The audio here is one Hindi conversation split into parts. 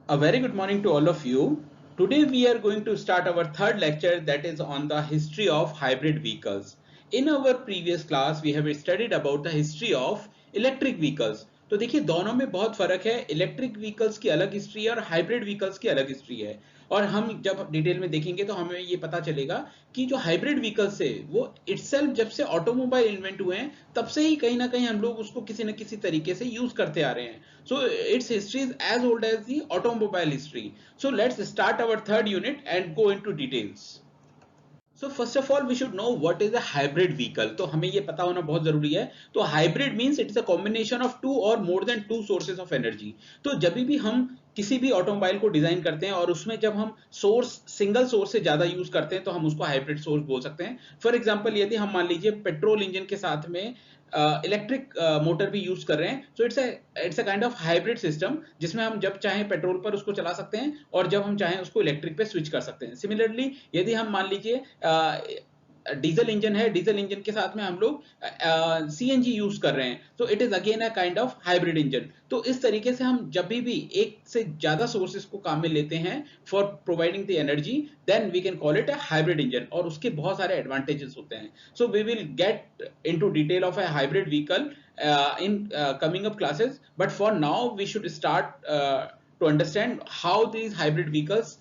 A very good morning to all of you. Today we are going to start our third lecture, that is on the history of hybrid vehicles. In our previous class we have studied about the history of electric vehicles. तो देखिए दोनों में बहुत फर्क है, इलेक्ट्रिक व्हीकल्स की अलग हिस्ट्री है और हाइब्रिड व्हीकल्स की अलग हिस्ट्री है। और हम जब डिटेल में देखेंगे तो हमें ये पता चलेगा कि जो हाइब्रिड व्हीकल्स है वो इटसेल्फ जब से ऑटोमोबाइल इन्वेंट हुए हैं तब से ही कहीं ना कहीं हम लोग उसको किसी न किसी तरीके से यूज करते आ रहे हैं। So it's history is as old as the automobile history. So let's start our third unit and go into details. So first of all we should know what is a hybrid vehicle. तो हमें ये पता होना बहुत जरूरी है। तो hybrid means it is a combination of two और more than two sources of energy. तो जब भी हम किसी भी ऑटोमोबाइल को डिजाइन करते हैं और उसमें जब हम सोर्स सिंगल सोर्स से ज्यादा यूज करते हैं तो हम उसको हाइब्रिड सोर्स बोल सकते हैं। फॉर एग्जांपल यदि हम मान लीजिए पेट्रोल इंजन के साथ में इलेक्ट्रिक मोटर भी यूज कर रहे हैं, so it's a kind of hybrid system जिसमें हम जब चाहें पेट्रोल पर उसको चला सकते हैं और जब हम चाहें उसको इलेक्ट्रिक पे स्विच कर सकते हैं। सिमिलरली यदि हम मान लीजिए डीजल इंजन है, डीजल इंजन के साथ में हम लोग सीएनजी यूज कर रहे हैं, तो it is again a kind of hybrid engine. तो इस तरीके से हम जब भी एक से ज्यादा सोर्सेस को काम में लेते हैं for providing the energy, then we can call it a hybrid engine और उसके बहुत सारे एडवांटेजेस होते हैं। So we will get into detail of a hybrid vehicle in coming up classes, but for now we should start to understand how these hybrid vehicles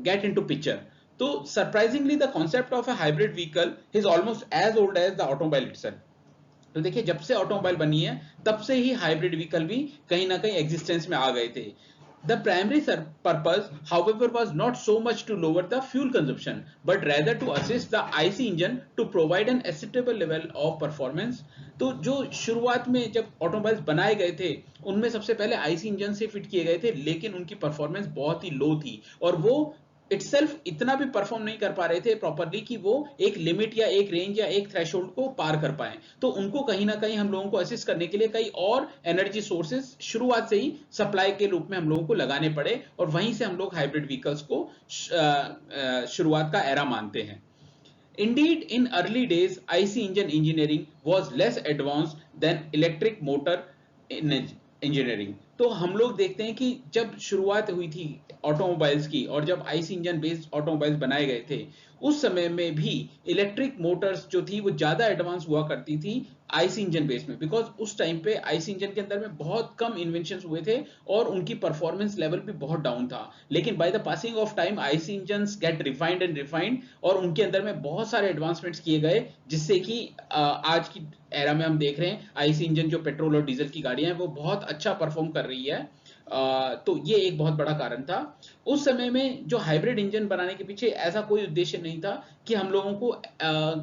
get into picture. So surprisingly the concept of a hybrid vehicle is almost as old as the automobile itself. तो देखिए जब से ऑटोमोबाइल बनी है तब से ही हाइब्रिड व्हीकल भी कहीं ना कहीं एग्जिस्टेंस में आ गए थे। The primary purpose, however, was not so much to lower the fuel consumption, but rather to assist the IC engine to provide an acceptable level of performance. तो जो शुरुआत में जब ऑटोमोबाइल्स बनाए गए थे उनमें सबसे पहले आईसी इंजन से फिट किए गए थे, लेकिन उनकी परफॉर्मेंस बहुत ही लो थी और वो इटसेल्फ इतना भी परफॉर्म नहीं कर पा रहे थे प्रॉपरली कि वो एक लिमिट या एक रेंज या एक थ्रेशोल्ड को पार कर पाए। तो उनको कहीं ना कहीं हम लोगों को असिस्ट करने के लिए कई और एनर्जी सोर्सेज शुरुआत से ही सप्लाई के रूप में हम लोगों को लगाने पड़े और वहीं से हम लोग हाइब्रिड व्हीकल्स को शुरुआत का एरा मानते हैं। Indeed, in early days, IC engine engineering was less advanced than electric motor engineering. तो हम लोग देखते हैं कि जब शुरुआत हुई थी ऑटोमोबाइल्स की और जब आईसी इंजन बेस्ड ऑटोमोबाइल्स बनाए गए थे उस समय में भी इलेक्ट्रिक मोटर्स जो थी वो ज्यादा एडवांस हुआ करती थी आईसी इंजन बेस में, बिकॉज उस टाइम पे आईसी इंजन के अंदर में बहुत कम इन्वेंशन हुए थे और उनकी परफॉर्मेंस लेवल भी बहुत डाउन था। लेकिन by the passing of time IC engine get refined and refined और उनके अंदर में बहुत सारे एडवांसमेंट्स किए गए जिससे कि आज की एरा में हम देख रहे हैं आईसी इंजन जो पेट्रोल और डीजल की गाड़ियां हैं वो बहुत अच्छा परफॉर्म कर रही है। तो ये एक बहुत बड़ा कारण था। उस समय में जो हाइब्रिड इंजन बनाने के पीछे ऐसा कोई उद्देश्य नहीं था कि हम लोगों को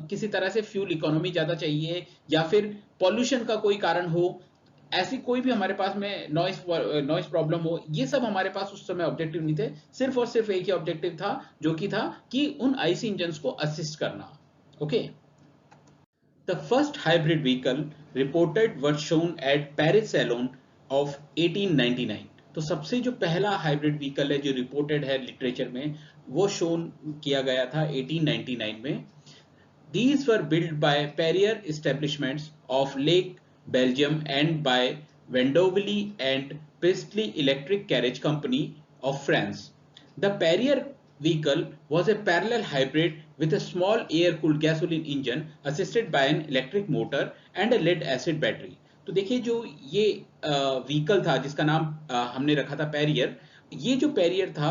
किसी तरह से फ्यूल इकोनॉमी ज्यादा चाहिए या फिर पॉल्यूशन का कोई कारण हो, ऐसी कोई भी हमारे पास में नॉइस प्रॉब्लम हो, ये सब हमारे पास उस समय ऑब्जेक्टिव नहीं थे। सिर्फ और सिर्फ एक ही ऑब्जेक्टिव था जो कि था कि उन आईसी इंजन को असिस्ट करना। Okay, The first hybrid vehicle reported was shown at Paris Salon of 1899। तो सबसे जो पहला हाइब्रिड व्हीकल है जो रिपोर्टेड है लिटरेचर में वो शोन किया गया था 1899 में। These were built by Perrier establishments of Lake Belgium and by Vendovely and Priestley Electric Carriage Company of France. The Perrier vehicle was a parallel hybrid with a small air-cooled gasoline engine assisted by an electric motor and a lead acid battery। तो देखिए जो ये व्हीकल था जिसका नाम हमने रखा था पेरियर, ये जो पेरियर था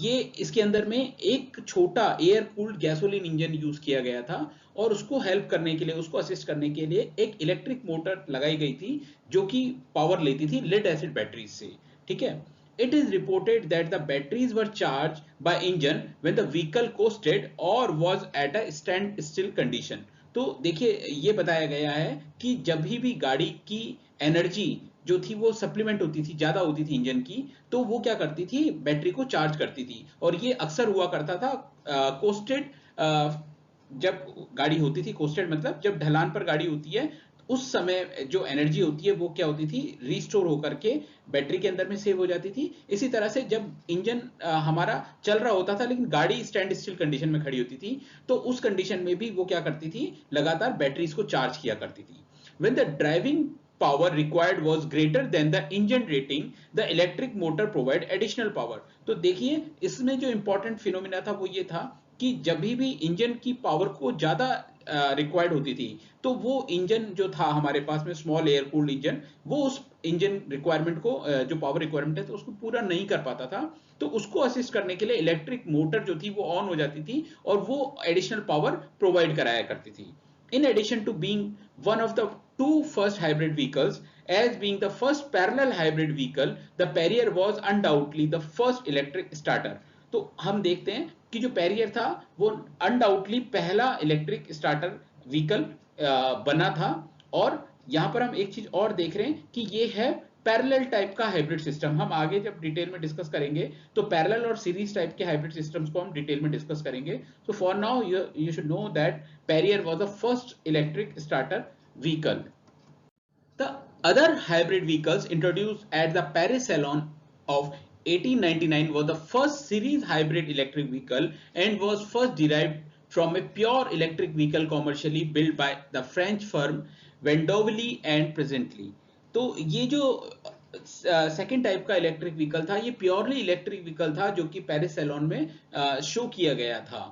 ये इसके अंदर में एक छोटा air cooled gasoline engine use किया गया था और उसको हेल्प करने के लिए, उसको असिस्ट करने के लिए एक इलेक्ट्रिक मोटर लगाई गई थी जो कि पावर लेती थी लेड एसिड बैटरीज से। ठीक है, it is reported that the batteries were charged by engine when the vehicle coasted or was at a standstill condition। तो देखिए ये बताया गया है कि जब भी गाड़ी की एनर्जी जो थी वो सप्लीमेंट होती थी, ज्यादा होती थी इंजन की, तो वो क्या करती थी, बैटरी को चार्ज करती थी। और ये अक्सर हुआ करता था कोस्टेड, जब गाड़ी होती थी, कोस्टेड मतलब जब ढलान पर गाड़ी होती है उस समय जो एनर्जी होती है वो क्या होती थी, रिस्टोर होकर के बैटरी के अंदर में सेव हो जाती थी। इसी तरह से जब इंजन हमारा चल रहा होता था लेकिन गाड़ी स्टैंड स्टिल कंडीशन में खड़ी होती थी तो उस कंडीशन में भी वो क्या करती थी, लगातार बैटरीज को चार्ज किया करती थी। When the driving power required was greater than the engine rating, the electric motor provide additional power. तो देखिए इसमें जो इंपॉर्टेंट फिनोमिना था वो ये था कि जब भी इंजन की पावर को ज्यादा रिक्वायर्ड होती थी तो वो इंजन जो था हमारे पास में स्मॉल एयर कूल्ड इंजन, वो उस इंजन रिक्वायरमेंट को जो पावर रिक्वायरमेंट है तो उसको पूरा नहीं कर पाता था। तो उसको असिस्ट करने के लिए इलेक्ट्रिक मोटर जो थी वो ऑन हो जाती थी और वो एडिशनल पावर प्रोवाइड कराया करती थी। In addition to being one of the two first hybrid vehicles, as being the first parallel hybrid vehicle, the Perrier was undoubtedly the first electric starter. तो हम देखते हैं कि जो Perrier था वो undoubtedly पहला इलेक्ट्रिक स्टार्टर व्हीकल बना था। और यहाँ पर हम एक चीज और देख रहे हैं कि ये है पैरेलल टाइप का हाइब्रिड सिस्टम। हम आगे जब डिटेल में डिस्कस करेंगे तो पैरेलल और सीरीज टाइप के हाइब्रिड सिस्टम्स को हम डिटेल में डिस्कस करेंगे। So for now you should know that Perrier was the first electric starter vehicle. The other hybrid vehicles introduced at the Paris Salon of 1899 was the first series hybrid electric vehicle and was first derived from a pure electric vehicle commercially built by the French firm Vendovely and Presently. तो ये जो सेकेंड टाइप का इलेक्ट्रिक व्हीकल था ये प्योरली इलेक्ट्रिक व्हीकल था जो कि पेरिस सैलॉन में शो किया गया था।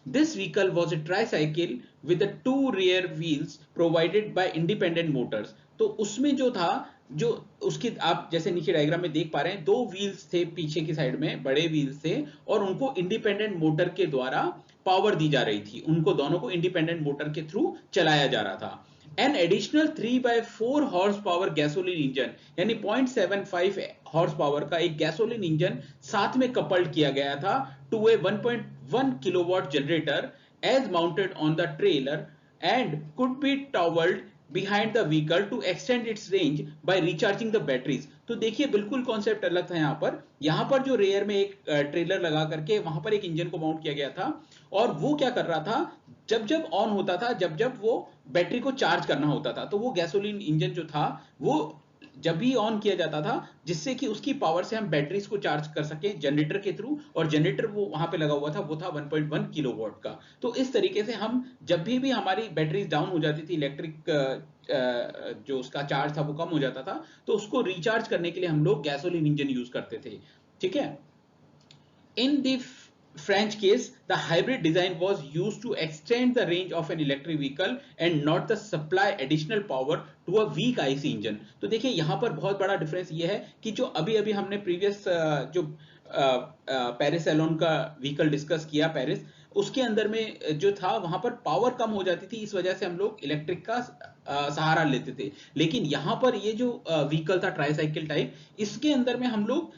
This vehicle was a tricycle with two rear wheels provided by independent Motors. तो उसमें जो था जो उसकी आप जैसे नीचे डायग्राम में देख पा रहे हैं दो व्हील्स थे पीछे की साइड में, बड़े व्हील्स थे और उनको इंडिपेंडेंट मोटर के द्वारा पावर दी जा रही थी। उनको दोनों को इंडिपेंडेंट मोटर के थ्रू चलाया जा रहा था। An additional 3/4 horse power gasoline engine यानी 0.75 हॉर्स पावर का एक गैसोलीन इंजन साथ में कपल्ड किया गया था to a 1.1 kilowatt generator as mounted on the trailer and could be टॉवर्ड behind the vehicle to extend its range by recharging the batteries। तो देखिए बिल्कुल कॉन्सेप्ट अलग था। यहाँ पर जो रेयर में एक ट्रेलर लगा करके वहां पर एक इंजन को माउंट किया गया था और वो क्या कर रहा था जब जब ऑन होता था, जब जब वो बैटरी को चार्ज करना होता था तो वो गैसोलीन इंजन जो था वो जब भी ऑन किया जाता था जिससे कि उसकी पावर से हम बैटरीज को चार्ज कर सके जनरेटर के थ्रू। और जनरेटर वो वहां पे लगा हुआ था वो था 1.1 किलोवाट का। तो इस तरीके से हम जब भी हमारी बैटरीज डाउन हो जाती थी, इलेक्ट्रिक जो उसका चार्ज था वो कम हो जाता था, तो उसको रिचार्ज करने के लिए हम लोग गैसोलीन इंजन यूज करते थे। ठीक है। In the French case, the hybrid design was used to extend the range of an electric vehicle and not the supply additional power to a weak IC engine। तो देखिए यहाँ पर बहुत बड़ा डिफरेंस ये है कि जो अभी अभी हमने प्रीवियस जो पेरिस सैलॉन का व्हीकल डिस्कस किया पेरिस, उसके अंदर में जो था वहां पर पावर कम हो जाती थी, इस वजह से हम लोग इलेक्ट्रिक का सहारा लेते थे। लेकिन यहाँ पर ये जो व्हीकल था ट्राईसाइकिल टाइप, इसके अंदर में हम लोग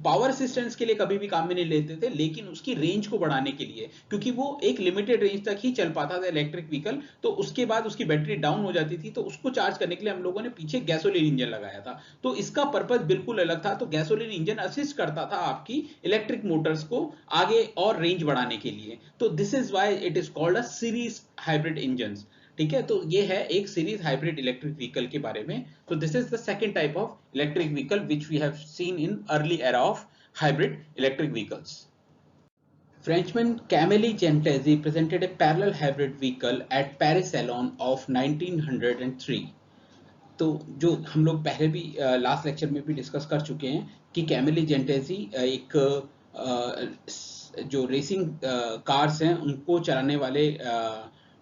पावर असिस्टेंस के लिए कभी भी काम में नहीं लेते थे लेकिन उसकी रेंज को बढ़ाने के लिए, क्योंकि वो एक लिमिटेड रेंज तक ही चल पाता था इलेक्ट्रिक व्हीकल, तो उसके बाद उसकी बैटरी डाउन हो जाती थी। तो उसको चार्ज करने के लिए हम लोगों ने पीछे गैसोलीन इंजन लगाया था। तो इसका पर्पस बिल्कुल अलग था। तो गैसोलीन इंजन असिस्ट करता था आपकी इलेक्ट्रिक मोटर्स को आगे और रेंज बढ़ाने के लिए। तो this is why it is called a series hybrid engine. ठीक है। तो ये है एक सीरीज हाइब्रिड इलेक्ट्रिक व्हीकल के बारे में। तो this is the second type of electric vehicle which we have seen in early era of hybrid electric vehicles. Frenchman Camille Gentesi presented a parallel hybrid vehicle at Paris Salon of 1903. तो जो हम लोग पहले भी लास्ट लेक्चर में भी डिस्कस कर चुके हैं कि कैमिली जेंटेसी एक जो रेसिंग कार्स हैं उनको चलाने वाले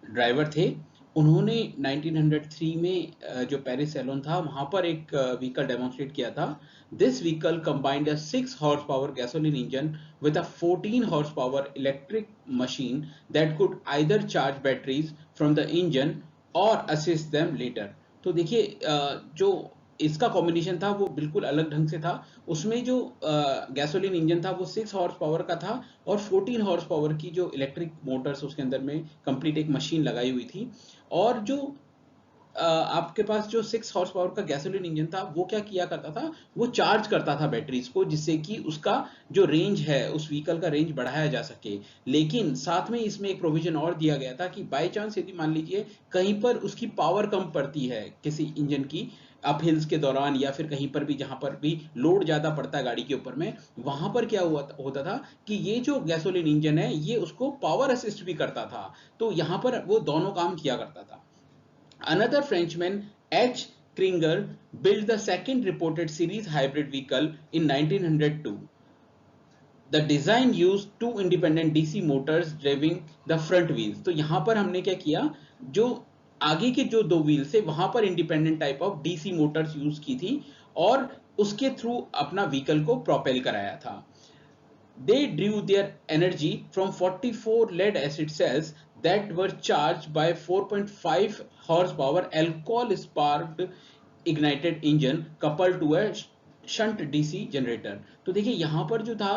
ड्राइवर थे। उन्होंने 1903 में जो पेरिस सैलून था वहां पर एक व्हीकल डेमोन्स्ट्रेट किया था। This vehicle combined a 6 horse power gasoline engine with a 14 horse power electric machine that could either charge batteries from the engine और असिस्ट देम लेटर। तो देखिए जो इसका कॉम्बिनेशन था वो बिल्कुल अलग ढंग से था। उसमें जो गैसोलीन इंजन था वो 6 हॉर्स पावर का था और 14 हॉर्स पावर की जो इलेक्ट्रिक मोटर्स उसके अंदर में कंप्लीट एक मशीन लगाई हुई थी। और जो आपके पास जो 6 हॉर्स पावर का गैसोलीन इंजन था वो क्या किया करता था, वो चार्ज करता था बैटरीज को जिससे कि उसका जो रेंज है उस व्हीकल का रेंज बढ़ाया जा सके। लेकिन साथ में इसमें एक प्रोविजन और दिया गया था कि बाय चांस यदि मान लीजिए कहीं पर उसकी पावर कम पड़ती है किसी इंजन की अप हिल्स के दौरान या फिर कहीं पर भी जहां पर भी लोड ज्यादा पड़ता है गाड़ी के ऊपर में, वहां पर क्या होता था कि ये जो गैसोलीन इंजन है ये उसको पावर असिस्ट भी करता था। तो यहां पर वो दोनों काम किया करता था। Another Frenchman, H. Kringer built the second reported series hybrid vehicle in 1902. The design used two independent DC motors driving the front wheels. तो यहाँ पर हमने क्या किया, जो आगे के जो दो व्हील्स थे वहां पर independent type of DC Motors use की थी और उसके थ्रू अपना व्हीकल को प्रोपेल कराया था. They drew their energy from 44 lead acid cells that were charged by 4.5 horsepower alcohol sparked ignited engine coupled to a shunt DC generator. तो देखिए यहाँ पर जो था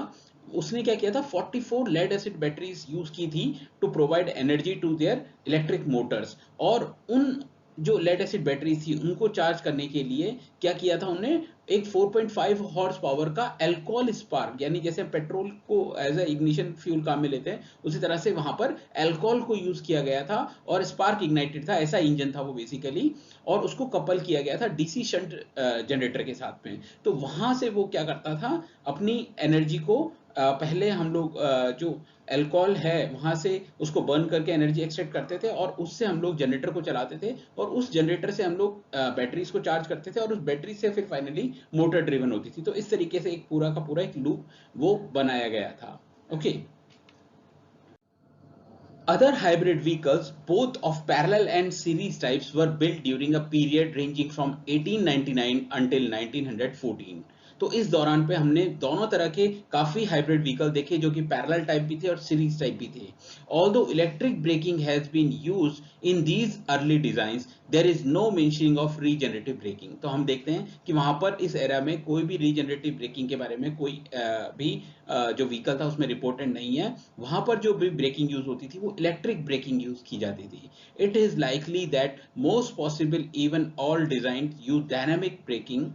उसने क्या किया था, 44 लेड एसिड बैटरीज यूज की थी to provide energy to their electric motors. और उन जो लेड एसिड बैटरी थी उनको चार्ज करने के लिए क्या किया था उन्होंने, एक 4.5 हॉर्स पावर का अल्कोहल स्पार्क, यानी जैसे पेट्रोल को एज ए इग्निशन फ्यूल काम में लेते हैं उसी तरह से वहां पर अल्कोहल को यूज किया गया था और स्पार्क इग्नाइटेड था, ऐसा इंजन था वो बेसिकली. और उसको कपल किया गया था डीसी शंट जनरेटर के साथ में. तो वहां से वो क्या करता था, अपनी एनर्जी को पहले हम लोग जो अल्कोहल है वहां से उसको बर्न करके एनर्जी एक्सट्रैक्ट करते थे और उससे हम लोग जनरेटर को चलाते थे और उस जनरेटर से हम लोग बैटरीज को चार्ज करते थे और उस बैटरी से फिर फाइनली मोटर ड्रिवन होती थी. तो इस तरीके से एक पूरा का पूरा एक लूप वो बनाया गया था. Okay. Other hybrid vehicles, both of parallel and series types, were built during a period ranging from 1899 until 1914. तो इस दौरान पे हमने दोनों तरह के काफी हाइब्रिड व्हीकल देखे जो कि पैरेलल टाइप भी थे और सीरीज टाइप भी थे. Although electric braking has been used in these early designs, there is no mentioning of regenerative braking. तो हम देखते हैं कि वहां पर इस एरा में कोई भी रीजनरेटिव ब्रेकिंग के बारे में कोई भी जो व्हीकल था उसमें रिपोर्टेड नहीं है. वहां पर जो भी ब्रेकिंग यूज होती थी वो इलेक्ट्रिक ब्रेकिंग यूज की जाती थी. It is likely that most possible even all design use dynamic braking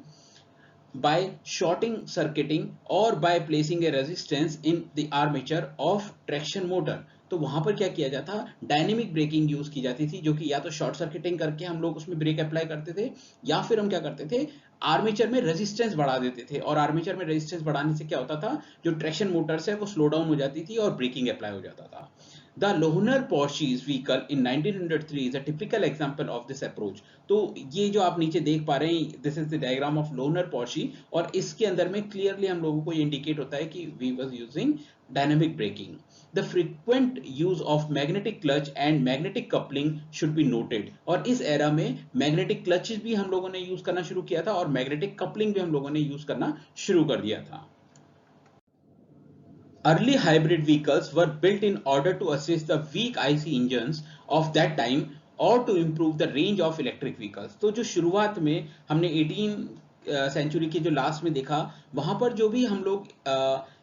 by shorting circuiting or by placing a resistance in the armature of traction motor. तो वहां पर क्या किया जाता, डायनेमिक ब्रेकिंग यूज की जाती थी जो कि या तो शॉर्ट सर्किटिंग करके हम लोग उसमें ब्रेक अप्लाई करते थे या फिर हम क्या करते थे, आर्मेचर में रेजिस्टेंस बढ़ा देते थे. और आर्मेचर में रेजिस्टेंस बढ़ाने से क्या होता था, जो ट्रैक्शन मोटर्स है वो स्लो डाउन हो जाती थी और ब्रेकिंग अप्लाई हो जाता था. The Lohner Porsche's vehicle in 1903 is a typical example of this approach. तो ये जो आप नीचे देख पा रहे हैं, this is the diagram of Lohner Porsche और इसके अंदर में clearly हम लोगों को ये indicate होता है कि we was using dynamic braking. The frequent use of magnetic clutch and magnetic coupling should be noted. और इस era में magnetic clutches भी हम लोगों ने use करना शुरू किया था और magnetic coupling भी हम लोगों ने use करना शुरू कर दिया था. Early hybrid vehicles were built in order to assist the weak IC engines of that time or to improve the range of electric vehicles. तो जो शुरुआत में हमने 18 सेंचुरी के जो लास्ट में देखा वहां पर जो भी हम लोग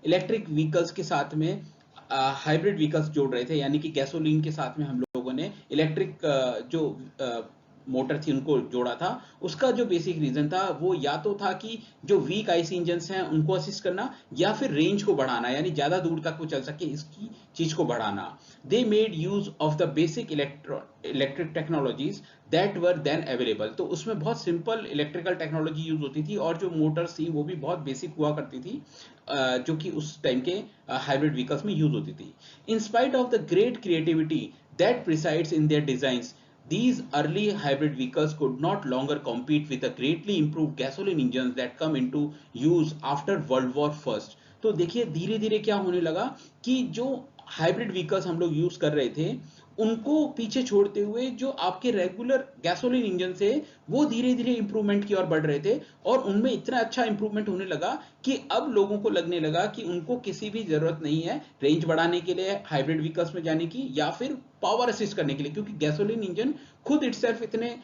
इलेक्ट्रिक व्हीकल्स के साथ में हाइब्रिड व्हीकल्स जोड़ रहे थे, यानी कि गैसोलीन के साथ में हम लोगों ने इलेक्ट्रिक जो मोटर थी उनको जोड़ा था, उसका जो बेसिक रीजन था वो या तो था कि जो वीक आईसी इंजन्स हैं उनको असिस्ट करना या फिर रेंज को बढ़ाना, यानी ज्यादा दूर तक वो चल सके इसकी चीज को बढ़ाना. They made use of the basic electric technologies that were then available. तो उसमें बहुत सिंपल इलेक्ट्रिकल टेक्नोलॉजी यूज होती थी और जो मोटर्स थी वो भी बहुत बेसिक हुआ करती थी जो कि उस टाइम के हाइब्रिड व्हीकल्स में यूज होती थी. In spite of the great creativity that presides in their designs, these early hybrid vehicles could not longer compete with the greatly improved gasoline engines that come into use after World War First. तो देखिए धीरे धीरे क्या होने लगा कि जो हाइब्रिड व्हीकल्स हम लोग यूज कर रहे थे उनको पीछे छोड़ते हुए जो आपके रेगुलर गैसोलीन इंजन से वो धीरे धीरे इंप्रूवमेंट की ओर बढ़ रहे थे और उनमें इतना अच्छा इंप्रूवमेंट होने लगा कि अब लोगों को लगने लगा कि उनको किसी भी जरूरत नहीं है रेंज बढ़ाने के लिए हाइब्रिड व्हीकल्स में जाने की या फिर पावर असिस्ट करने के लिए, क्योंकि गैसोलीन इंजन खुद इटसेल्फ इतने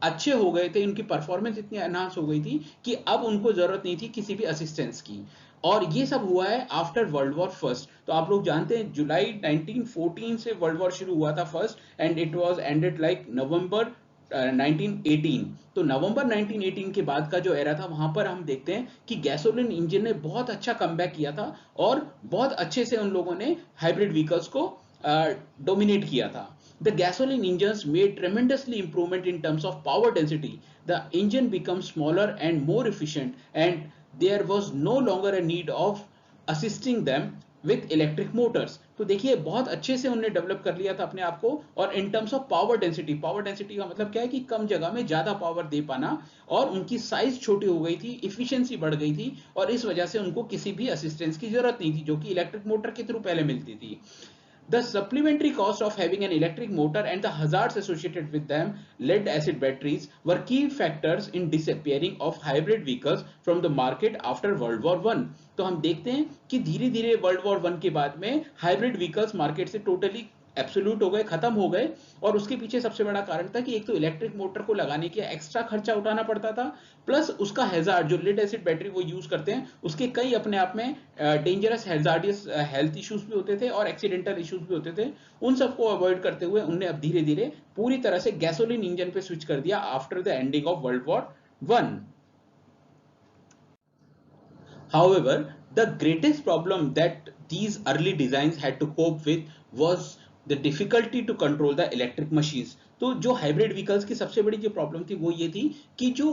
अच्छे हो गए थे, उनकी परफॉर्मेंस इतनी एनहांस हो गई थी कि अब उनको जरूरत नहीं थी किसी भी असिस्टेंस की. और ये सब हुआ है आफ्टर वर्ल्ड वॉर फर्स्ट. तो आप लोग जानते हैं जुलाई 1914 से वर्ल्ड वॉर शुरू हुआ था first and it was ended like November 1918. तो नवंबर 1918 के बाद का जो एरा था वहां पर हम देखते हैं कि गैसोलीन इंजन ने बहुत अच्छा कमबैक किया था और बहुत अच्छे से उन लोगों ने हाइब्रिड व्हीकल्स को डोमिनेट किया था. The gasoline engines made tremendously improvement in terms of power density. The engine becomes smaller and more efficient, and there was no longer a need of assisting them with electric Motors. तो देखिए बहुत अच्छे से उन्होंने डेवलप कर लिया था अपने आप को। और in terms of power density का मतलब क्या है कि कम जगह में ज्यादा पावर दे पाना, और उनकी साइज छोटी हो गई थी, इफिशियंसी बढ़ गई थी, और इस वजह से उनको किसी भी असिस्टेंस की जरूरत नहीं थी जो कि इलेक्ट्रिक मोटर के थ्रू पहले मिलती थी। The supplementary cost of having an electric motor and the hazards associated with them, lead acid batteries, were key factors in disappearing of hybrid vehicles from the market after World War I. तो हम देखते हैं कि धीरे धीरे वर्ल्ड वॉर वन के बाद में हाइब्रिड व्हीकल्स मार्केट से टोटली एब्सोल्यूट हो गए, खत्म हो गए। और उसके पीछे सबसे बड़ा कारण था कि एक तो इलेक्ट्रिक मोटर को लगाने के एक्स्ट्रा खर्चा उठाना पड़ता था, प्लस उसका हैजार्ड जो लेड एसिड बैटरी वो यूज करते हैं उसके कई अपने आप में डेंजरस हैजार्डियस हेल्थ इश्यूज भी होते थे और एक्सीडेंटल इश्यूज भी होते थे। उन सबको अवॉइड करते हुए उनने अब धीरे धीरे पूरी तरह से गैसोलीन इंजन पे स्विच कर दिया after the ending of world war one. However, the greatest problem that these early designs had to cope with was the difficulty to control the electric machines. तो जो हाइब्रिड व्हीकल्स की सबसे बड़ी जो प्रॉब्लम थी वो ये थी कि जो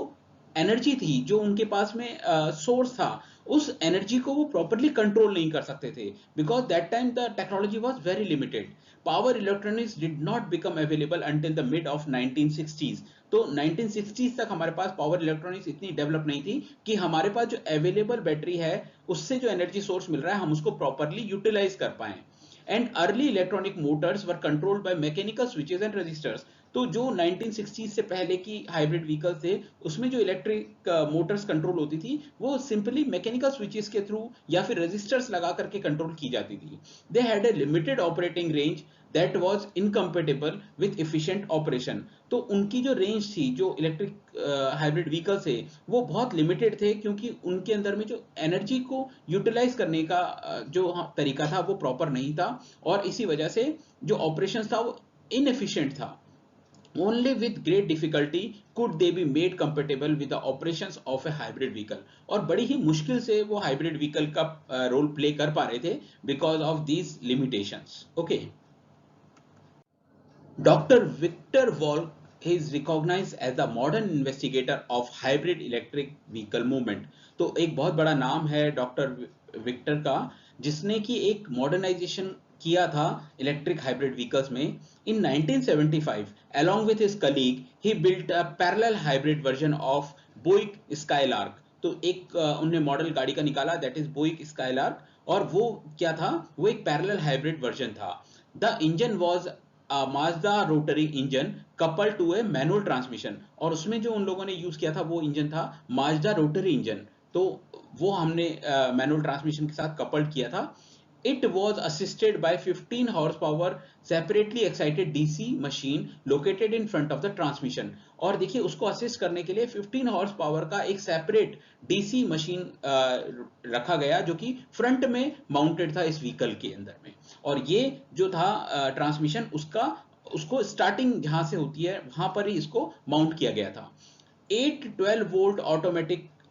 एनर्जी थी जो उनके पास में सोर्स था, उस एनर्जी को वो प्रॉपरली कंट्रोल नहीं कर सकते थे, because that time the technology was very limited. Power electronics did not become available until the mid of 1960s। तो 1960s तक हमारे पास पावर इलेक्ट्रॉनिक्स इतनी डेवलप नहीं थी कि हमारे पास जो अवेलेबल बैटरी है उससे जो एनर्जी सोर्स मिल रहा है हम उसको प्रॉपरली यूटिलाइज कर पाए। And early electronic motors were controlled by mechanical switches and registers. तो जो 1960 से पहले की हाइब्रिड व्हीकल्स थे उसमें जो इलेक्ट्रिक मोटर्स कंट्रोल होती थी वो सिंपली मैकेनिकल स्विचेस के थ्रू या फिर रजिस्टर्स लगा करके कंट्रोल की जाती थी। They had a limited operating range that was incompatible with efficient operation. तो उनकी जो रेंज थी जो इलेक्ट्रिक हाइब्रिड व्हीकल्स थे वो बहुत लिमिटेड थे, क्योंकि उनके अंदर में जो एनर्जी को यूटिलाइज करने का जो तरीका था वो प्रॉपर नहीं था, और इसी वजह से जो ऑपरेशन था वो इनएफिशिएंट था। Only with great difficulty could they be made compatible with the operations of a hybrid vehicle। और बड़ी ही मुश्किल से वो हाइब्रिड व्हीकल का रोल प्ले कर पा रहे थे because of these limitations। Okay, Dr. Victor Volk is recognized as the modern investigator of hybrid electric vehicle movement। तो एक बहुत बड़ा नाम है डॉक्टर विक्टर का, जिसने कि एक मॉडर्नाइजेशन किया था इलेक्ट्रिक हाइब्रिड व्हीकल्स में। इन 1975 along with his colleague he built a parallel hybrid version of Buick Skylark। तो एक उनने मॉडल गाड़ी का निकाला दैट इज बुइक स्काईलार्क, और वो क्या था, वो एक पैरेलल हाइब्रिड वर्जन था। The engine was a Mazda rotary engine coupled to a manual transmission। और उसमें जो उन लोगों ने यूज किया था वो इंजन था Mazda rotary engine। तो वो हमने मैनुअल ट्रांसमिशन के साथ कपल्ड किया था। It was assisted by 15 horsepower separately excited DC machine located in front of the transmission। और देखिए उसको असिस्ट करने के लिए 15 हॉर्स पावर का एक सेपरेट डीसी मशीन रखा गया जो कि फ्रंट में माउंटेड था इस व्हीकल के अंदर में। और ये जो था ट्रांसमिशन उसको स्टार्टिंग जहां से होती है वहां पर ही इसको माउंट किया गया था। 8 12 volt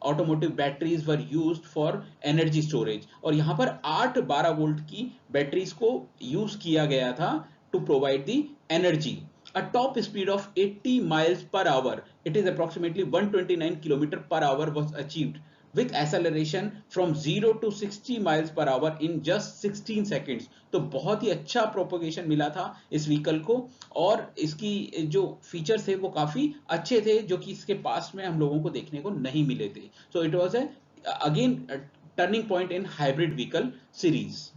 automotive batteries were used for energy storage. और यहां पर 8 12 वोल्ट की बैटरीज को यूज किया गया था to provide the energy. A top speed of 80 miles per hour, it is approximately 129 km per hour, was achieved with acceleration from 0 to 60 miles per hour in just 16 seconds। तो बहुत ही अच्छा प्रोपोगेशन मिला था इस व्हीकल को, और इसकी जो फीचर्स थे वो काफी अच्छे थे जो कि इसके पास में हम लोगों को देखने को नहीं मिले थे। So it was again turning point in hybrid vehicle series.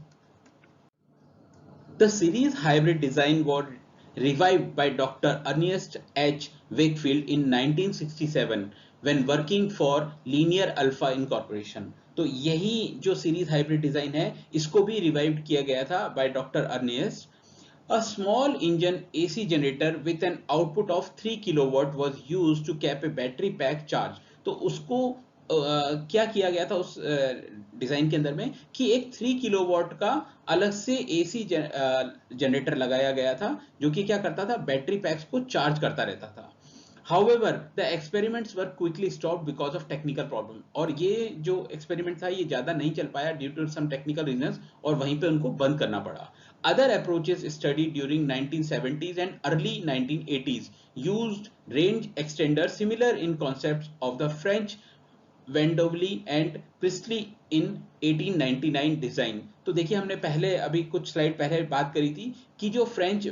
The series hybrid design was revived by Dr. Ernest H. Wakefield in 1967 when working for Linear Alpha Incorporation। तो यही जो सीरीज हाइब्रिड डिजाइन है इसको भी रिवाइव किया गया था by doctor Ernest. A small engine AC generator with an output of 3 kilowatt was used to keep a battery pack charge। तो उसको क्या किया गया था उस डिजाइन के अंदर में कि एक 3 किलोवाट का अलग से एसी जनरेटर लगाया गया था जो कि क्या करता था, बैटरी पैक्स को चार्ज करता रहता था। However, the experiments were quickly stopped because of technical problem। और ये जो एक्सपेरिमेंट था ये ज्यादा नहीं चल पाया due to some technical reasons, और वहीं पे उनको बंद करना पड़ा। Other approaches studied during 1970s and early 1980s used range extenders similar in concepts of the French Vendovely and Priestley in 1899 design। तो देखिए हमने पहले अभी कुछ स्लाइड पहले बात करी थी कि जो फ्रेंच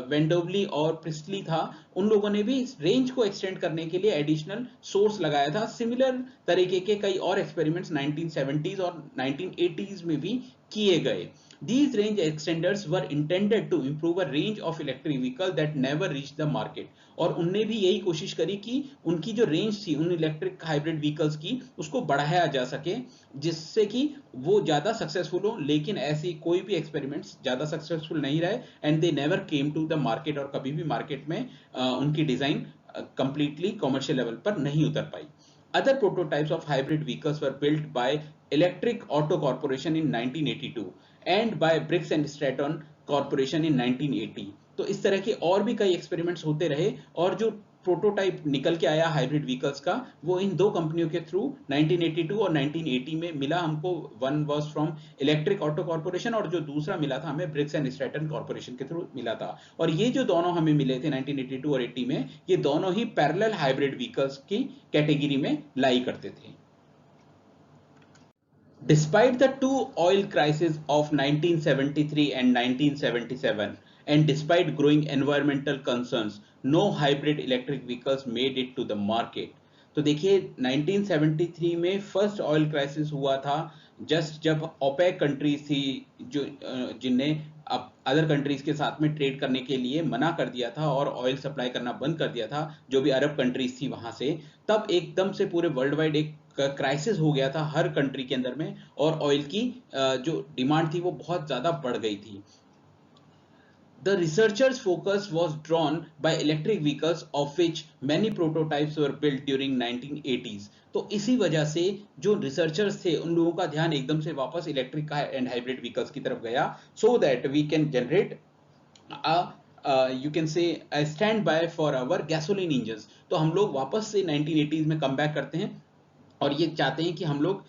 वेंडोवली और प्रिस्टली था, उन लोगों ने भी रेंज को एक्सटेंड करने के लिए एडिशनल सोर्स लगाया था। सिमिलर तरीके के कई और एक्सपेरिमेंट्स 1970s और 1980s में भी किए गए। These range extenders were intended to improve a range of electric vehicle that never reached the market. और उनने भी यही कोशिश करी कि उनकी जो रेंज थी उन इलेक्ट्रिक हाइब्रिड व्हीकल्स की, उसको बढ़ाया जा सके, जिससे कि वो ज्यादा सक्सेसफुल हो। लेकिन ऐसी कोई भी एक्सपेरिमेंट्स ज्यादा सक्सेसफुल नहीं रहे and they never came to the market, और कभी भी मार्केट में उनकी डिजाइन कंप्लीटली कमर्शियल लेवल पर नहीं उतर पाई। Other prototypes of hybrid vehicles were built by Electric Auto Corporation in 1982 and by Briggs and Stratton Corporation in 1980। तो इस तरह के और भी कई एक्सपेरिमेंट्स होते रहे, और जो प्रोटोटाइप निकल के आया हाइब्रिड व्हीकल्स का, वो इन दो कंपनियों के थ्रू 1982 और 1980 में मिला हमको। One was from electric auto corporation और जो दूसरा मिला था हमें ब्रिग्स एंड स्ट्रैटन कॉर्पोरेशन के थ्रू मिला था। और ये जो दोनों हमें मिले थे 1982 और 80 में, ये दोनों ही पैरेलल हाइब्रिड व्हीकल्स की कैटेगरी में लाई करते थे। Despite the two oil crises of 1973 and 1977, and despite growing environmental concerns, no hybrid electric vehicles made it to the market। तो देखिए 1973 में फर्स्ट ऑयल क्राइसिस हुआ था, जस्ट जब ओपेक कंट्रीज थी जो जिनने अब अदर कंट्रीज के साथ में ट्रेड करने के लिए मना कर दिया था और ऑयल सप्लाई करना बंद कर दिया था, जो भी अरब कंट्रीज थी वहां से। तब एकदम से पूरे वर्ल्ड वाइड एक क्राइसिस हो गया था हर कंट्री के अंदर में, और ऑयल की जो डिमांड थी वो बहुत ज्यादा बढ़ गई थी। The researchers' focus was drawn by electric vehicles, of which many prototypes were built during 1980s। तो इसी वजह से जो रिसर्चर्स थे उन लोगों का ध्यान एकदम से वापस इलेक्ट्रिक एंड हाइब्रिड व्हीकल्स की तरफ गया, so that we can generate you can say stand by for our gasoline engines. तो हम लोग वापस से 1980s में कम बैक करते हैं और ये चाहते हैं कि हम लोग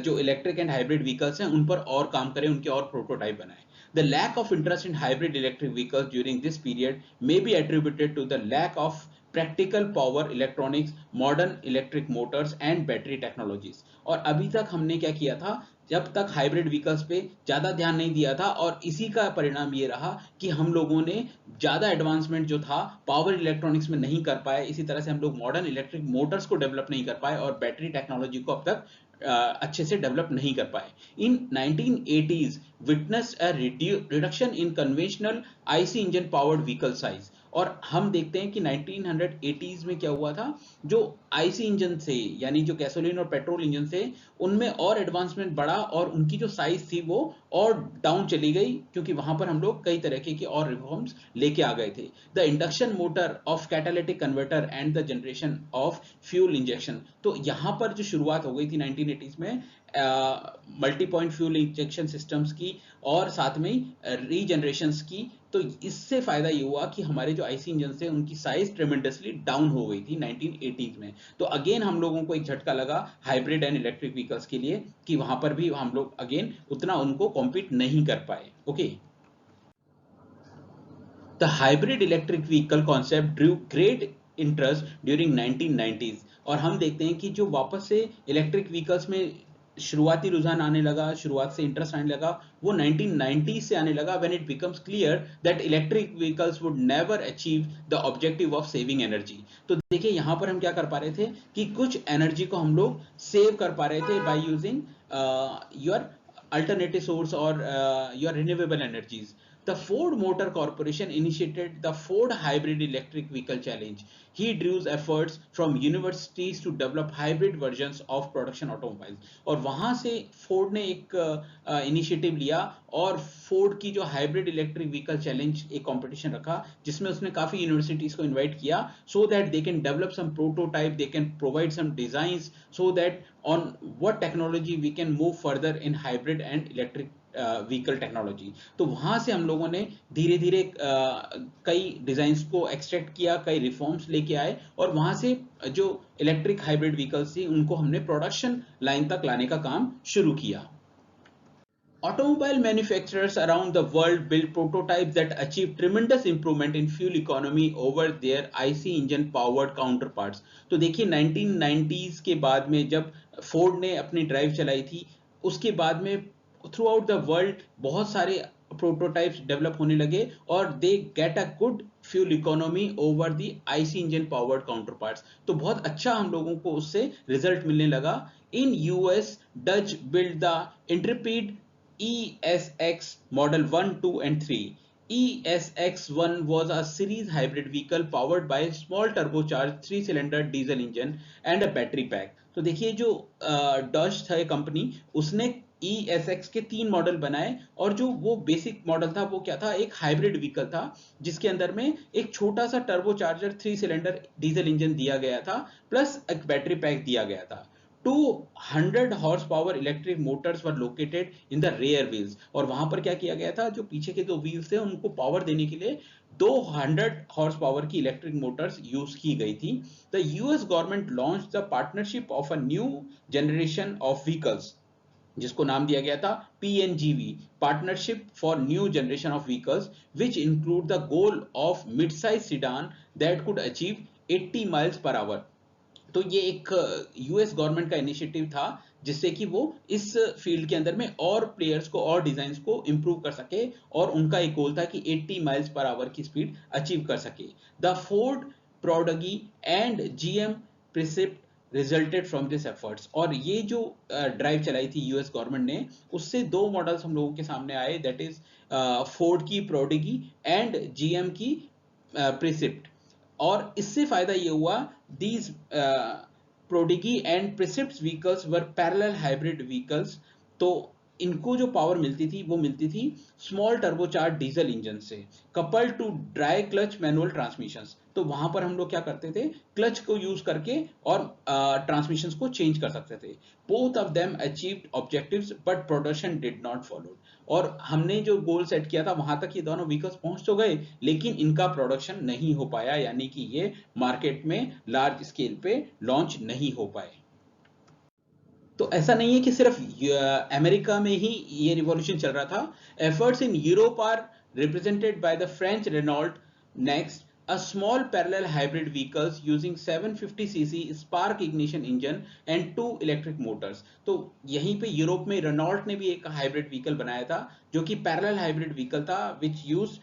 जो इलेक्ट्रिक एंड हाइब्रिड व्हीकल्स हैं उन पर और काम करें, उनके और प्रोटोटाइप बनाएं। The lack of interest in hybrid electric vehicles during this period may be attributed to the lack of practical power electronics, modern electric motors and battery technologies। और अभी तक हमने क्या किया था, जब तक हाइब्रिड व्हीकल्स पे ज्यादा ध्यान नहीं दिया था, और इसी का परिणाम ये रहा कि हम लोगों ने ज्यादा एडवांसमेंट जो था पावर इलेक्ट्रॉनिक्स में नहीं कर पाए। इसी तरह से हम लोग मॉडर्न इलेक्ट्रिक मोटर्स को डेवलप नहीं कर पाए और बैटरी टेक्नोलॉजी को अब तक अच्छे से डेवलप नहीं कर पाए। इन 1980s witnessed a reduction in conventional IC engine powered vehicle size। और हम देखते हैं कि 1980s में क्या हुआ था, जो आईसी इंजन थे यानी जो गैसोलीन और पेट्रोल इंजन थे, उनमें और एडवांसमेंट बढ़ा और उनकी जो साइज थी वो और डाउन चली गई, क्योंकि वहां पर हम लोग कई तरीके की और रिफॉर्म्स लेके आ गए थे। The induction motor of catalytic converter and the generation of fuel injection. तो यहाँ पर जो शुरुआत हो गई थी 1980s में multi point fuel injection systems की और साथ में रीजनरेशंस की। तो इससे फायदा ये हुआ कि हमारे जो आईसी इंजन थे उनकी साइज ट्रेमेंडसली डाउन हो गई थी 1980s में। तो अगेन हम लोगों को एक झटका लगा हाइब्रिड एंड इलेक्ट्रिक व्हीकल्स के लिए कि वहां पर भी हम लोग अगेन उतना उनको कॉम्पीट नहीं कर पाए। Okay, the hybrid electric vehicle concept Drew great interest during 1990s। और हम देखते हैं कि जो वापस से इलेक्ट्रिक व्हीकल्स में शुरुआती रुझान आने लगा, शुरुआत से इंटरेस्ट आने लगा, वो 1990 से आने लगा, when it becomes clear that electric vehicles would never achieve the objective of saving energy. तो देखिए यहाँ पर हम क्या कर पा रहे थे कि कुछ एनर्जी को हम लोग सेव कर पा रहे थे by using your alternative source or your renewable energies। The Ford Motor Corporation initiated the Ford Hybrid Electric Vehicle Challenge। He drew efforts from universities to develop hybrid versions of production automobiles। और वहां से फोर्ड ने एक इनिशिएटिव लिया और फोर्ड की जो हाइब्रिड इलेक्ट्रिक व्हीकल चैलेंज एक कंपटीशन रखा, जिसमें उसने काफी यूनिवर्सिटीज को इनवाइट किया, so that they can develop some prototype, they can provide some designs, so that on what technology we can move further in hybrid and electric vehicle technology. तो वहां से हम लोगों ने धीरे धीरे कई डिजाइन्स को एक्सट्रैक्ट किया, कई रिफॉर्म्स लेके आए, और वहां से जो इलेक्ट्रिक हाइब्रिड व्हीकल्स थी उनको हमने प्रोडक्शन लाइन तक लाने का काम शुरू किया। Automobile manufacturers around the world build prototypes that achieve tremendous improvement in fuel economy over their IC engine powered counterparts। तो देखिए 1990s के बाद में जब फोर्ड ने अपनी ड्राइव चलाई थी, उसके बाद में थ्रू आउट द वर्ल्ड बहुत सारे प्रोटोटाइप्स डेवलप होने लगे और they get a good fuel economy over the IC engine powered counter parts. तो बहुत अच्छा हम लोगों को उससे रिजल्ट मिलने लगा। In US Dutch build the Intrepid ESX model 1, 2 and 3. ESX1 was a series hybrid vehicle powered by a small turbocharged 3-cylinder diesel engine and a battery pack. तो देखिए जो डच था कंपनी, उसने ESX के 3 मॉडल बनाए और जो वो बेसिक मॉडल था वो क्या था, एक हाइब्रिड व्हीकल था जिसके अंदर में एक छोटा सा टर्बोचार्जर 3-सिलेंडर डीजल इंजन दिया गया था प्लस एक बैटरी पैक दिया गया था। 200 horsepower electric motors were located in the rear wheels. और वहां पर क्या किया गया था, जो पीछे के दो व्हील्स थे उनको पावर देने के लिए 200 हॉर्स पावर की इलेक्ट्रिक मोटर्स यूज की गई थी। The US government launch the partnership of a new generation of vehicles, जिसको नाम दिया गया था PNGV, partnership for new generation of vehicles, which include the goal of mid size sedan that could achieve 80 miles per hour. तो ये एक यूएस गवर्नमेंट का इनिशिएटिव था जिससे कि वो इस फील्ड के अंदर में और प्लेयर्स को और डिजाइन्स को इंप्रूव कर सके और उनका एक गोल था कि 80 माइल्स पर आवर की स्पीड अचीव कर सके। The Ford Prodigy and GM Precept resulted from this efforts. और ये जो ड्राइव चलाई थी यूएस गवर्नमेंट ने, उससे दो मॉडल्स हम लोगों के सामने आए, दैट इज फोर्ड की प्रोडगी एंड GM की प्रिसिप्ट। और इससे फायदा ये हुआ, these Prodigy and Precept vehicles were parallel hybrid vehicles. तो इनको जो पावर मिलती थी वो मिलती थी स्मॉल टर्बोचार्ज डीजल इंजन से, coupled to dry clutch manual transmissions. तो वहां पर हम लोग क्या करते थे, क्लच को यूज करके और ट्रांसमिशंस को चेंज कर सकते थे। Both of them achieved objectives but production did not follow. और हमने जो गोल सेट किया था वहां तक ये दोनों व्हीकल्स पहुंच तो गए, लेकिन इनका प्रोडक्शन नहीं हो पाया, यानी कि ये मार्केट में लार्ज स्केल पे लॉन्च नहीं हो पाए। तो ऐसा नहीं है कि सिर्फ अमेरिका में ही ये रिवॉल्यूशन चल रहा था। Efforts in Europe are represented by the French Renault Next, a small parallel hybrid vehicles using 750cc spark ignition engine and 2 electric motors। तो यहीं पे यूरोप में रेनॉल्ट ने भी एक हाइब्रिड व्हीकल बनाया था जो कि पैरेलल हाइब्रिड व्हीकल था, विच यूज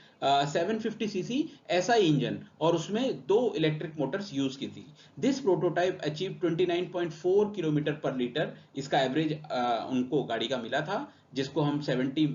750cc SI इंजन और उसमें 2 इलेक्ट्रिक मोटर्स यूज की थी। दिस प्रोटोटाइप अचीव 29.4 किलोमीटर पर लीटर, इसका एवरेज उनको गाड़ी का मिला था, जिसको हम 70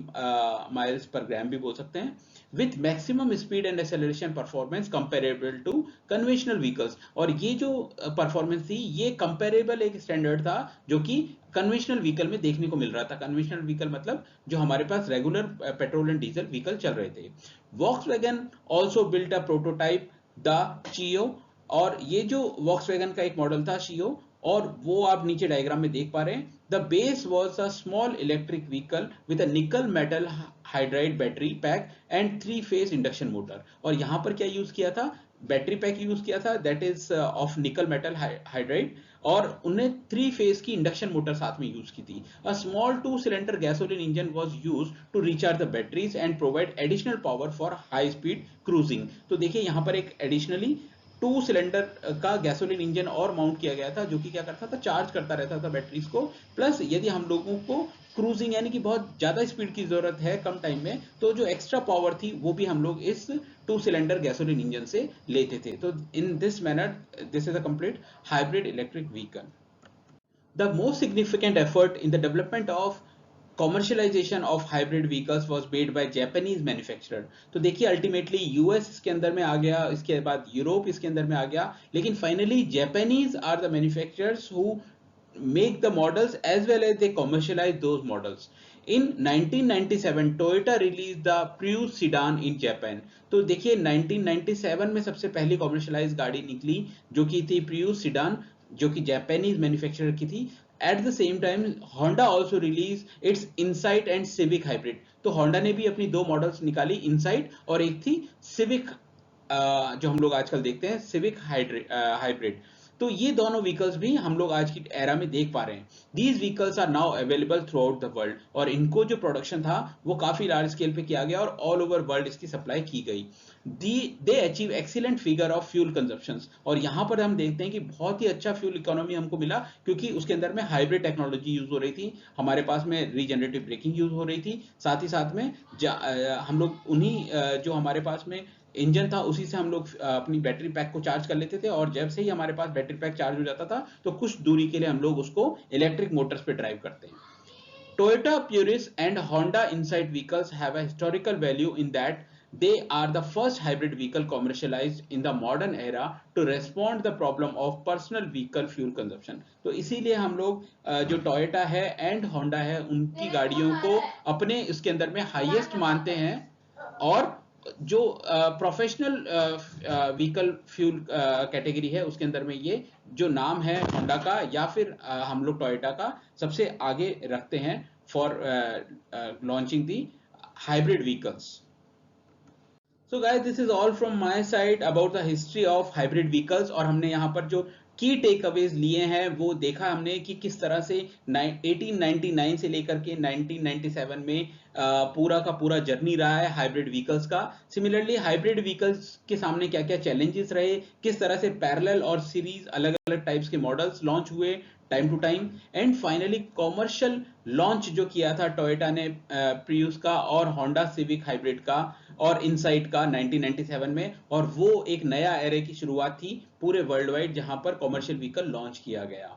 माइल्स पर ग्राम भी बोल सकते हैं, with maximum speed and acceleration performance comparable to conventional vehicles। और ये जो परफॉर्मेंस थी ये कंपेरेबल एक स्टैंडर्ड था जो कि कन्वेंशनल व्हीकल में देखने को मिल रहा था। कन्वेंशनल व्हीकल मतलब जो हमारे पास regular petrol and diesel vehicle चल रहे थे। Volkswagen also built a prototype the Chico. और ये जो वॉक्सवैगन का एक मॉडल था शियो, और वो आप नीचे डायग्राम में देख पा रहे हैं। The base was a small electric vehicle with a nickel metal hydride battery pack and three phase induction motor. और यहां पर क्या यूज किया था, बैटरी पैक यूज किया था, दैट इज ऑफ निकल मेटल हाइड्राइड, और उन्हें 3-फेज की इंडक्शन मोटर साथ में यूज की थी। A small two cylinder gasoline engine was used to recharge the batteries and provide additional power for high speed cruising. तो देखिए यहाँ पर एक एडिशनली 2 सिलेंडर का गैसोलीन इंजन और माउंट किया गया था जो कि क्या करता था, चार्ज करता रहता था बैटरीज को। प्लस यदि हम लोगों को क्रूजिंग यानी कि बहुत ज्यादा स्पीड की जरूरत है कम टाइम में, तो जो एक्स्ट्रा पावर थी वो भी हम लोग इस 2 सिलेंडर गैसोलीन इंजन से लेते थे। तो in this manner this is a complete hybrid electric vehicle. The most significant effort in the development of commercialization of hybrid vehicles was made by Japanese manufacturer। तो देखिए अल्टीमेटली यूएस इसके अंदर में आ गया, इसके बाद यूरोप इसके अंदर में आ गया, लेकिन finally Japanese are the manufacturers who make the models as well as they commercialize those models। In 1997 Toyota released the Prius sedan in Japan। तो देखिए 1997 में सबसे पहली कॉमर्शियलाइज गाड़ी निकली जो कि थी Prius sedan, जो कि जापानीज मैन्युफैक्चरर की थी। At the same time Honda also release it's insight and civic hybrid. तो होंडा ने भी अपनी 2 मॉडल्स निकाली, इनसाइट और एक थी सिविक, जो हम लोग आजकल देखते हैं सिविक हाइब्रिड। तो ये दोनों व्हीकल्स भी हम लोग आज की एरा में देख पा रहे हैं। These vehicles are now available throughout the world, और इनको जो प्रोडक्शन था वो काफी लार्ज स्केल पे किया गया और ऑल ओवर वर्ल्ड इसकी सप्लाई की गई। They achieve excellent figure of fuel consumption, और यहाँ पर हम देखते हैं कि बहुत ही अच्छा फ्यूल इकोनॉमी हमको मिला, क्योंकि उसके अंदर में हाइब्रिड टेक्नोलॉजी यूज हो रही थी, हमारे पास में रीजनरेटिव ब्रेकिंग यूज हो रही थी, साथ ही साथ में हम लोग उन्हीं जो हमारे पास में इंजन था उसी से हम लोग अपनी बैटरी पैक को चार्ज कर लेते थे, और जब से ही हमारे पास बैटरी पैक चार्ज हो जाता था तो कुछ दूरी के लिए हम लोग उसको इलेक्ट्रिक मोटर्स पे ड्राइव करते हैं। Toyota Prius and Honda Insight vehicles have a historical value in that they are the first hybrid vehicle commercialized in the modern era to respond the problem of personal vehicle fuel consumption। तो इसीलिए हम लोग जो टोयोटा है एंड होंडा है उनकी गाड़ियों को अपने इसके अंदर में हाईएस्ट मानते हैं, और जो प्रोफेशनल व्हीकल फ्यूल कैटेगरी है उसके अंदर में ये जो नाम है होंडा का या फिर हम लोग टोयोटा का सबसे आगे रखते हैं for launching the hybrid vehicles. So guys, this is all from my side about the history of hybrid vehicles, और हमने यहाँ पर जो की टेक अवेज लिए हैं वो देखा हमने कि किस तरह से 1899 से लेकर के 1997 में पूरा का पूरा जर्नी रहा है हाइब्रिड व्हीकल्स का। सिमिलरली हाइब्रिड व्हीकल्स के सामने क्या क्या चैलेंजेस रहे, किस तरह से पैरेलल और सीरीज अलग अलग टाइप्स के मॉडल्स लॉन्च हुए time to time, and finally commercial launch जो किया था टोयोटा ने प्रियस का और होंडा सिविक हाइब्रिड का और इनसाइट का 1997 में, और वो एक नया एरे की शुरुआत थी पूरे वर्ल्ड वाइड जहां पर कॉमर्शियल व्हीकल लॉन्च किया गया।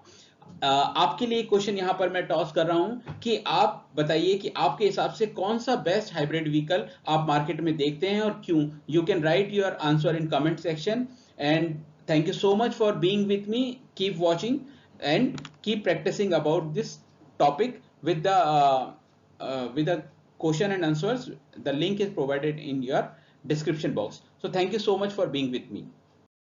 आपके लिए क्वेश्चन यहां पर मैं टॉस कर रहा हूं कि आप बताइए कि आपके हिसाब से कौन सा बेस्ट हाइब्रिड व्हीकल आप मार्केट में देखते हैं और क्यों। You can write your answer in comment section, and thank you so much for being with me. Keep watching and keep practicing about this topic with the question and answers. The link is provided in your description box. So thank you so much for being with me.